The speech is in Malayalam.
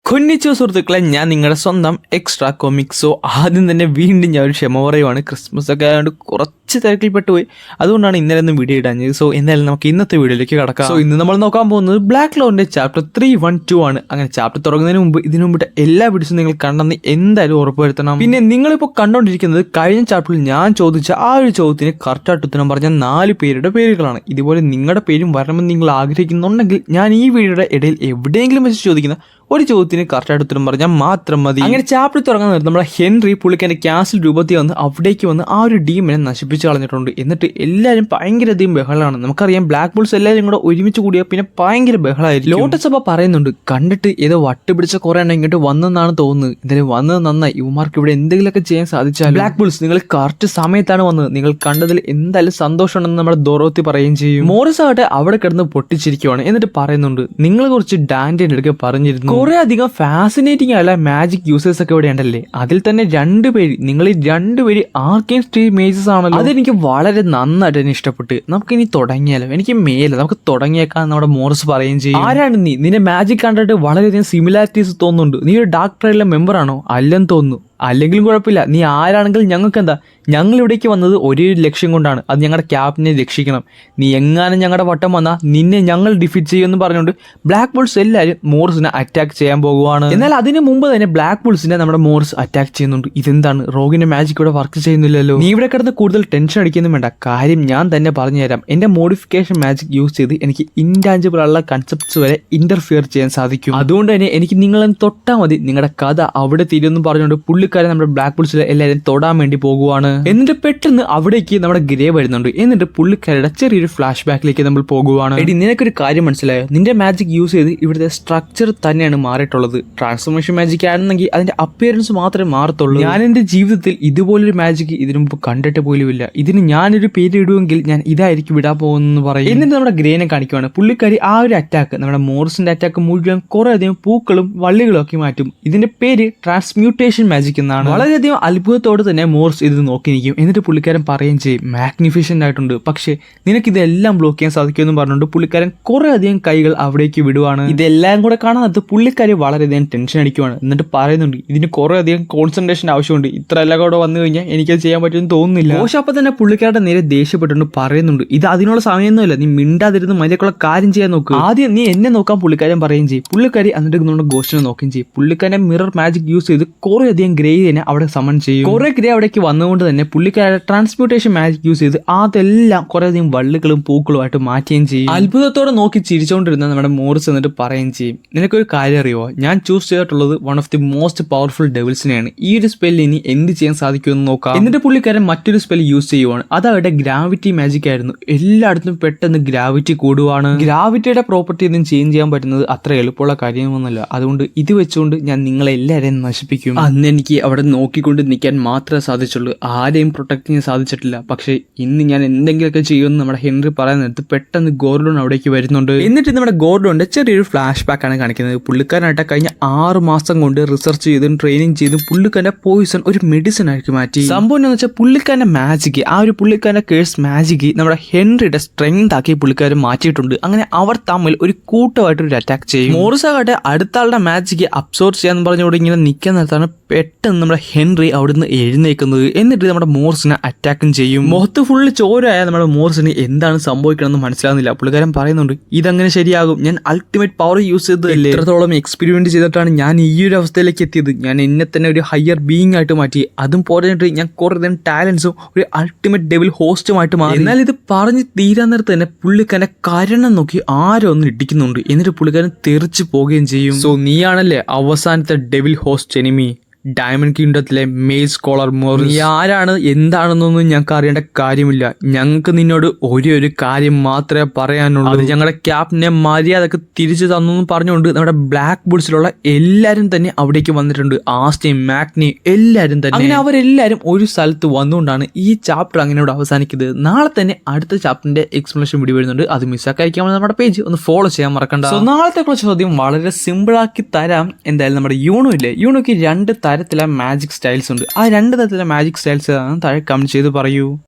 കൊന്നിച്ചോ സുഹൃത്തുക്കളെ, ഞാൻ നിങ്ങളുടെ സ്വന്തം എക്സ്ട്രാ കോമിക്സോ. ആദ്യം തന്നെ വീണ്ടും ഞാൻ ഒരു ക്ഷമ പറയുവാണ്. ക്രിസ്മസ് ഒക്കെ ആയതുകൊണ്ട് കുറച്ച് തിരക്കിൽപ്പെട്ടു പോയി. അതുകൊണ്ടാണ് ഇന്നലെ ഒന്നും വീഡിയോ ഇടാഞ്ഞത്. സോ എന്തായാലും നമുക്ക് ഇന്നത്തെ വീഡിയോയിലേക്ക് കടക്കാം. സോ ഇന്ന് നമ്മൾ നോക്കാൻ പോകുന്നത് ബ്ലാക്ക് ക്ലൗഡിന്റെ ചാപ്റ്റർ 312 ആണ്. അങ്ങനെ ചാപ്റ്റർ തുടങ്ങുന്നതിന് മുമ്പ് ഇതിനു മുമ്പ് എല്ലാ വീഡിയോസും നിങ്ങൾ കണ്ടെന്ന് എന്തായാലും ഉറപ്പുവരുത്തണം. പിന്നെ നിങ്ങളിപ്പോൾ കണ്ടുകൊണ്ടിരിക്കുന്നത് കഴിഞ്ഞ ചാപ്റ്ററിൽ ഞാൻ ചോദിച്ച ആ ഒരു ചോദ്യത്തിന് കറക്റ്റായിട്ട് ഉത്തരം പറഞ്ഞ 4 പേരുടെ പേരുകളാണ്. ഇതുപോലെ നിങ്ങളുടെ പേരും വരണമെന്ന് നിങ്ങൾ ആഗ്രഹിക്കുന്നുണ്ടെങ്കിൽ ഞാൻ ഈ വീഡിയോയുടെ ഇടയിൽ എവിടെയെങ്കിലും വെച്ച് ചോദിക്കുന്ന ഒരു ചോദ്യത്തിന് കറക്റ്റായിട്ട് ഉത്തരം പറഞ്ഞാൽ മാത്രം മതി. അങ്ങനെ ചാപ്റ്റർ തുടങ്ങുന്നത് നമ്മുടെ ഹെൻറി പുള്ളിക്കാന്റെ ക്യാസിൽ രൂപത്തിൽ വന്ന് അവിടേക്ക് വന്ന് ആ ഒരു ഡീമിനെ നശിപ്പിച്ച് കളഞ്ഞിട്ടുണ്ട്. എന്നിട്ട് എല്ലാവരും ഭയങ്കരധികം ബഹളമാണ്. നമുക്കറിയാം ബ്ലാക്ക് ബുൾസ് എല്ലാവരും കൂടെ ഒരുമിച്ച് കൂടിയാൽ പിന്നെ ഭയങ്കര ബഹളമായിരിക്കും. ലോട്ടസ് സഭ പറയുന്നുണ്ട്, കണ്ടിട്ട് ഏതോ വട്ടുപിടിച്ച കുറെ എണ്ണം ഇങ്ങോട്ട് വന്നെന്നാണ് തോന്നുന്നത്. എന്തായാലും വന്നത് നന്നായി, ഇവന്മാർക്ക് ഇവിടെ എന്തെങ്കിലുമൊക്കെ ചെയ്യാൻ സാധിച്ചാൽ. ബ്ലാക്ക് ബുൾസ്, നിങ്ങൾ കറക്റ്റ് സമയത്താണ് വന്നത്, നിങ്ങൾ കണ്ടതിൽ എന്തായാലും സന്തോഷമുണ്ടെന്ന് നമ്മുടെ ദോറോത്തി പറയുകയും ചെയ്യും. മോറിസ് ആകട്ടെ അവിടെ കിടന്ന് പൊട്ടിച്ചിരിക്കുവാണ്. എന്നിട്ട് പറയുന്നുണ്ട്, നിങ്ങളെ കുറിച്ച് ഡാൻഡിന്റെ അടുക്കെ പറഞ്ഞിരുന്നു, കുറെ അധികം ഫാസിനേറ്റിംഗ് ആയ മാജിക് യൂസേഴ്സ് ഒക്കെ ഇവിടെ ഉണ്ടല്ലേ. അതിൽ തന്നെ 2 പേര്, നിങ്ങൾ 2 പേര് ആർക്കെയിൻ സ്ട്രീറ്റ് മേജസ് ആണല്ലോ. അതെനിക്ക് വളരെ നന്നായിട്ട് തന്നെ ഇഷ്ടപ്പെട്ട്. നമുക്കിനി തുടങ്ങിയാലോ? എനിക്ക് മേലെ നമുക്ക് തുടങ്ങിയേക്കാൻ നമ്മുടെ മോറിസ് പറയുകയും ചെയ്യും. ആരാണ് നീ? നിന്റെ മാജിക് കണ്ടിട്ട് വളരെയധികം സിമിലാരിറ്റീസ് തോന്നുന്നുണ്ട്. നീ ഒരു ഡാർക്ക് ട്രൈഡിലെ മെമ്പർ ആണോ? അല്ലെന്ന് തോന്നുന്നു. അല്ലെങ്കിലും കുഴപ്പമില്ല, നീ ആരാണെങ്കിലും ഞങ്ങൾക്ക് എന്താ. ഞങ്ങൾ ഇവിടേക്ക് വന്നത് ഒരേ ഒരു ലക്ഷ്യം കൊണ്ടാണ്, അത് ഞങ്ങളുടെ ക്യാപ്റ്റനെ രക്ഷിക്കണം. നീ എങ്ങാനും ഞങ്ങളുടെ വട്ടം വന്നാൽ നിന്നെ ഞങ്ങൾ ഡിഫീറ്റ് ചെയ്യുമെന്ന് പറഞ്ഞുകൊണ്ട് ബ്ലാക്ക് ബുൾസ് എല്ലാവരും മോറിസിനെ അറ്റാക്ക് ചെയ്യാൻ പോകുവാണ്. എന്നാൽ അതിന് മുമ്പ് തന്നെ ബ്ലാക്ക് ബുൾസിനെ നമ്മുടെ മോറിസ് അറ്റാക്ക് ചെയ്യുന്നുണ്ട്. ഇതെന്താണ്, റോഗിന്റെ മാജിക് ഇവിടെ വർക്ക് ചെയ്യുന്നില്ലല്ലോ. നീ ഇവിടെ കിടന്ന് കൂടുതൽ ടെൻഷൻ അടിക്കൊന്നും വേണ്ട, കാര്യം ഞാൻ തന്നെ പറഞ്ഞുതരാം. എന്റെ മോഡിഫിക്കേഷൻ മാജിക് യൂസ് ചെയ്ത് എനിക്ക് ഇൻടാഞ്ചിബിൾ ഉള്ള കൺസെപ്റ്റ്സ് വരെ ഇന്റർഫിയർ ചെയ്യാൻ സാധിക്കും. അതുകൊണ്ട് തന്നെ എനിക്ക് നിങ്ങളെ തൊട്ടാൽ മതി, നിങ്ങളുടെ കഥ അവിടെ തീരുമെന്ന് പറഞ്ഞുകൊണ്ട് പുള്ളിക്കാരൻ നമ്മുടെ ബ്ലാക്ക് ബുൾസിലെ എല്ലാവരും തൊടാൻ വേണ്ടി പോകുവാണ്. എന്നിട്ട് പെട്ടെന്ന് അവിടേക്ക് നമ്മുടെ ഗ്രേ വരുന്നുണ്ട്. എന്നിട്ട് പുള്ളിക്കാരുടെ ചെറിയൊരു ഫ്ലാഷ് ബാക്കിലേക്ക് നമ്മൾ പോകുവാണ്. എടി, നിനക്കൊരു കാര്യം മനസ്സിലായോ? നിന്റെ മാജിക് യൂസ് ചെയ്ത് ഇവിടുത്തെ സ്ട്രക്ചർ തന്നെയാണ് മാറിയിട്ടുള്ളത്. ട്രാൻസ്ഫോർമേഷൻ മാജിക് ആണെന്നെങ്കിൽ അതിന്റെ അപ്പിയറൻസ് മാത്രമേ മാറത്തുള്ളൂ. ഞാൻ എന്റെ ജീവിതത്തിൽ ഇതുപോലൊരു മാജിക് ഇതിനു മുമ്പ് കണ്ടിട്ട് പോലുമില്ല. ഇതിന് ഞാനൊരു പേര് ഇടുമെങ്കിൽ ഞാൻ ഇതായിരിക്കും വിടാൻ പോകുന്നു പറയും. എന്നിട്ട് നമ്മുടെ ഗ്രേനെ കാണിക്കുവാണ്. പുള്ളിക്കാരി ആ ഒരു അറ്റാക്ക്, നമ്മുടെ മോറിസിന്റെ അറ്റാക്ക് മുഴുവൻ കുറെ അധികം പൂക്കളും വള്ളികളും ഒക്കെ മാറ്റും. ഇതിന്റെ പേര് ട്രാൻസ്മ്യൂട്ടേഷൻ മാജിക് എന്നാണ്. വളരെയധികം അത്ഭുതത്തോടെ തന്നെ മോറിസ് ഇത് നോക്കി നിൽക്കും. എന്നിട്ട് പുള്ളിക്കാരൻ പറയുകയും ചെയ്യും, മാഗ്നിഫിഷ്യന്റ് ആയിട്ടുണ്ട്, പക്ഷേ നിനക്ക് ഇതെല്ലാം ബ്ലോക്ക് ചെയ്യാൻ സാധിക്കുമെന്ന് പറഞ്ഞുകൊണ്ട് പുള്ളിക്കാരൻ കുറെ അധികം കൈകൾ അവിടേക്ക് വിടുവാണ്. ഇതെല്ലാം കൂടെ കാണാനത്ത് പുള്ളിക്കാരി വളരെയധികം ടെൻഷൻ അടിക്കുവാണ്. എന്നിട്ട് പറയുന്നുണ്ട്, ഇതിന് കുറെ അധികം കോൺസെൻട്രേഷൻ ആവശ്യമുണ്ട്, ഇത്ര എല്ലാം കൂടെ വന്നു കഴിഞ്ഞാൽ എനിക്കത് ചെയ്യാൻ പറ്റുമെന്ന് തോന്നുന്നില്ല. പക്ഷെ അപ്പൊ തന്നെ പുള്ളിക്കാരുടെ നേരെ ദേഷ്യപ്പെട്ടുകൊണ്ട് പറയുന്നുണ്ട്, ഇത് അതിനുള്ള സമയമൊന്നുമില്ല, നീ മിണ്ടാതിരുന്ന് മര്യാദക്കുള്ള കാര്യം ചെയ്യാൻ നോക്ക്, ആദ്യം നീ എന്നെ നോക്കാൻ പുള്ളിക്കാരൻ പറയുകയും ചെയ്യും. പുള്ളിക്കാരി എന്നിട്ട് നമ്മുടെ ഗോസ്റ്റിനെ നോക്കുകയും ചെയ്യും. പുള്ളിക്കാരൻ മിറർ മാജിക് യൂസ് ചെയ്ത് കുറെ അധികം ഗ്രേനെ അവിടെ സമൺ ചെയ്യും. കുറെ ഗ്രേ അവിടേക്ക് വന്നുകൊണ്ട് തന്നെ പുള്ളിക്കാരുടെ ട്രാൻസ്മ്യൂട്ടേഷൻ മാജിക് യൂസ് ചെയ്ത് അതെല്ലാം കുറെ അധികം വള്ളികളും പൂക്കളുമായിട്ട് മാറ്റുകയും ചെയ്യും. അത്ഭുതത്തോടെ നോക്കി ചിരിച്ചുകൊണ്ടിരുന്ന നമ്മുടെ മോറിസ് എന്നിട്ട് പറയുകയും ചെയ്യും, നിനക്കൊരു കാര്യം അറിയുമോ, ഞാൻ ചൂസ് ചെയ്തിട്ടുള്ളത് one of the most powerful ഡെവിൾസിനെയാണ്. ഈ ഒരു സ്പെല്ലിൽ ഇനി എന്ത് ചെയ്യാൻ സാധിക്കുമെന്ന് നോക്കാം. എന്നിട്ട് പുള്ളിക്കാരൻ മറ്റൊരു സ്പെൽ യൂസ് ചെയ്യുവാണ്. അത് അവരുടെ ഗ്രാവിറ്റി മാജിക് ആയിരുന്നു. എല്ലായിടത്തും പെട്ടെന്ന് ഗ്രാവിറ്റി കൂടുവാണ്. ഗ്രാവിറ്റിയുടെ പ്രോപ്പർട്ടി ഒന്നും ചേഞ്ച് ചെയ്യാൻ പറ്റുന്നത് അത്ര എളുപ്പമുള്ള കാര്യമൊന്നുമല്ല. അതുകൊണ്ട് ഇത് വെച്ചുകൊണ്ട് ഞാൻ നിങ്ങളെല്ലാവരെയും നശിപ്പിക്കും. അന്ന് എനിക്ക് അവിടെ നോക്കിക്കൊണ്ട് നിൽക്കാൻ മാത്രമേ സാധിച്ചുള്ളൂ, ആരെയും പ്രൊട്ടക്ട് ചെയ്യാൻ സാധിച്ചിട്ടില്ല. പക്ഷേ ഇന്ന് ഞാൻ എന്തെങ്കിലുമൊക്കെ ചെയ്യുമെന്ന് നമ്മുടെ ഹെൻറി പറയാൻ നേരത്ത് പെട്ടെന്ന് ഗോർഡോൺ അവിടേക്ക് വരുന്നുണ്ട്. എന്നിട്ട് നമ്മുടെ ഗോർഡോന്റെ ചെറിയൊരു ഫ്ലാഷ് ബാക്ക് ആണ് കാണിക്കുന്നത്. പുള്ളിക്കാരനായിട്ട് കഴിഞ്ഞ 6 മാസം കൊണ്ട് റിസർച്ച് ചെയ്തും ട്രെയിനിങ് ചെയ്തും പുള്ളിക്കാരന്റെ പോയിസൺ ഒരു മെഡിസിൻ ആക്കി മാറ്റി. സംഭവം എന്ന് വെച്ചാൽ പുള്ളിക്കാരന്റെ മാജിക്, ആ ഒരു പുള്ളിക്കാരന്റെ കേഴ്സ് മാജിക് നമ്മുടെ ഹെൻറിയുടെ സ്ട്രെങ്ത് ആക്കി പുള്ളിക്കാരൻ മാറ്റിയിട്ടുണ്ട്. അങ്ങനെ അവർ തമ്മിൽ ഒരു കൂട്ടമായിട്ട് ഒരു അറ്റാക്ക് ചെയ്യും. മോറിസ് ആകട്ടെ അടുത്ത ആളുടെ മാജിക് അബ്സോർബ് ചെയ്യാന്ന് പറഞ്ഞുകൊണ്ട് ഇങ്ങനെ നിൽക്കാൻ നേരത്താണ് പെട്ടെന്ന് നമ്മുടെ ഹെൻറി അവിടുന്ന് എഴുന്നേക്കുന്നത്. എന്നിട്ട് നമ്മുടെ മോറിസിനെ അറ്റാക്കും ചെയ്യും. മുഖത്ത് ഫുള്ള് ചോരയായ നമ്മുടെ മോറിസിന് എന്താണ് സംഭവിക്കണമെന്ന് മനസ്സിലാകുന്നില്ല. പുള്ളിക്കാരൻ പറയുന്നുണ്ട്, ഇതങ്ങനെ ശരിയാകും, ഞാൻ അൾട്ടിമേറ്റ് പവർ യൂസ് ചെയ്തതല്ലേ, എത്രത്തോളം എക്സ്പെരിമെന്റ് ചെയ്തിട്ടാണ് ഞാൻ ഈ ഒരു അവസ്ഥയിലേക്ക് എത്തിയത്. ഞാൻ എന്നെ തന്നെ ഒരു ഹയർ ബീയിങ് ആയിട്ട് മാറ്റി, അതും പോരായിട്ട് ഞാൻ കുറെ ടാലൻസും ഒരു അൾട്ടിമേറ്റ് ഡെവിൽ ഹോസ്റ്റുമായിട്ട് മാറി. എന്നാൽ ഇത് പറഞ്ഞ് തീരാൻ നേരത്ത് തന്നെ പുള്ളിക്കാരനെ കരണം നോക്കി ആരോ ഒന്ന് ഇടിക്കുന്നുണ്ട്. എന്നിട്ട് പുള്ളിക്കാരൻ തെറിച്ച് പോവുകയും ചെയ്യും. സോ നീയാണല്ലേ അവസാനത്തെ ഡെവിൽ ഹോസ്റ്റ് എനിമി, ഡയമണ്ട് കിങ്ഡത്തിലെ മെയിൽ സ്കോളർ മോറിസ്. നീ ആരാണ് എന്താണെന്നൊന്നും ഞങ്ങൾക്ക് അറിയേണ്ട കാര്യമില്ല. ഞങ്ങൾക്ക് നിന്നോട് ഒരു കാര്യം മാത്രമേ പറയാനുള്ളൂ, അത് ഞങ്ങളുടെ ക്യാപ്റ്റനെ മര്യാദക്ക് തിരിച്ചു തന്നു പറഞ്ഞുകൊണ്ട് നമ്മുടെ ബ്ലാക്ക് ബുൾസിലുള്ള എല്ലാവരും തന്നെ അവിടേക്ക് വന്നിട്ടുണ്ട്. ആസ്റ്റയും മാഗ്നി എല്ലാവരും തന്നെ. അങ്ങനെ അവരെല്ലാവരും ഒരു സ്ഥലത്ത് വന്നുകൊണ്ടാണ് ഈ ചാപ്റ്റർ അങ്ങനെ അവസാനിക്കുന്നത്. നാളെ തന്നെ അടുത്ത ചാപ്റ്ററിന്റെ എക്സ്പ്ലനേഷൻ വീഡിയോ വരുന്നുണ്ട്. അത് മിസ്സാക്കാതിരിക്കാൻ നമ്മുടെ പേജ് ഒന്ന് ഫോളോ ചെയ്യാൻ മറക്കണ്ട. സോ നാളത്തെ കുറച്ച് ചോദ്യം വളരെ സിമ്പിൾ ആക്കി തരാം. എന്തായാലും നമ്മുടെ യൂണോ ഇല്ലേ, യൂണോക്ക് 2 തരത്തിലെ മാജിക് സ്റ്റൈൽസ് ഉണ്ട്. ആ 2 തരത്തിലെ മാജിക് സ്റ്റൈൽസ് താഴെ കമന്റ് ചെയ്ത് പറയൂ.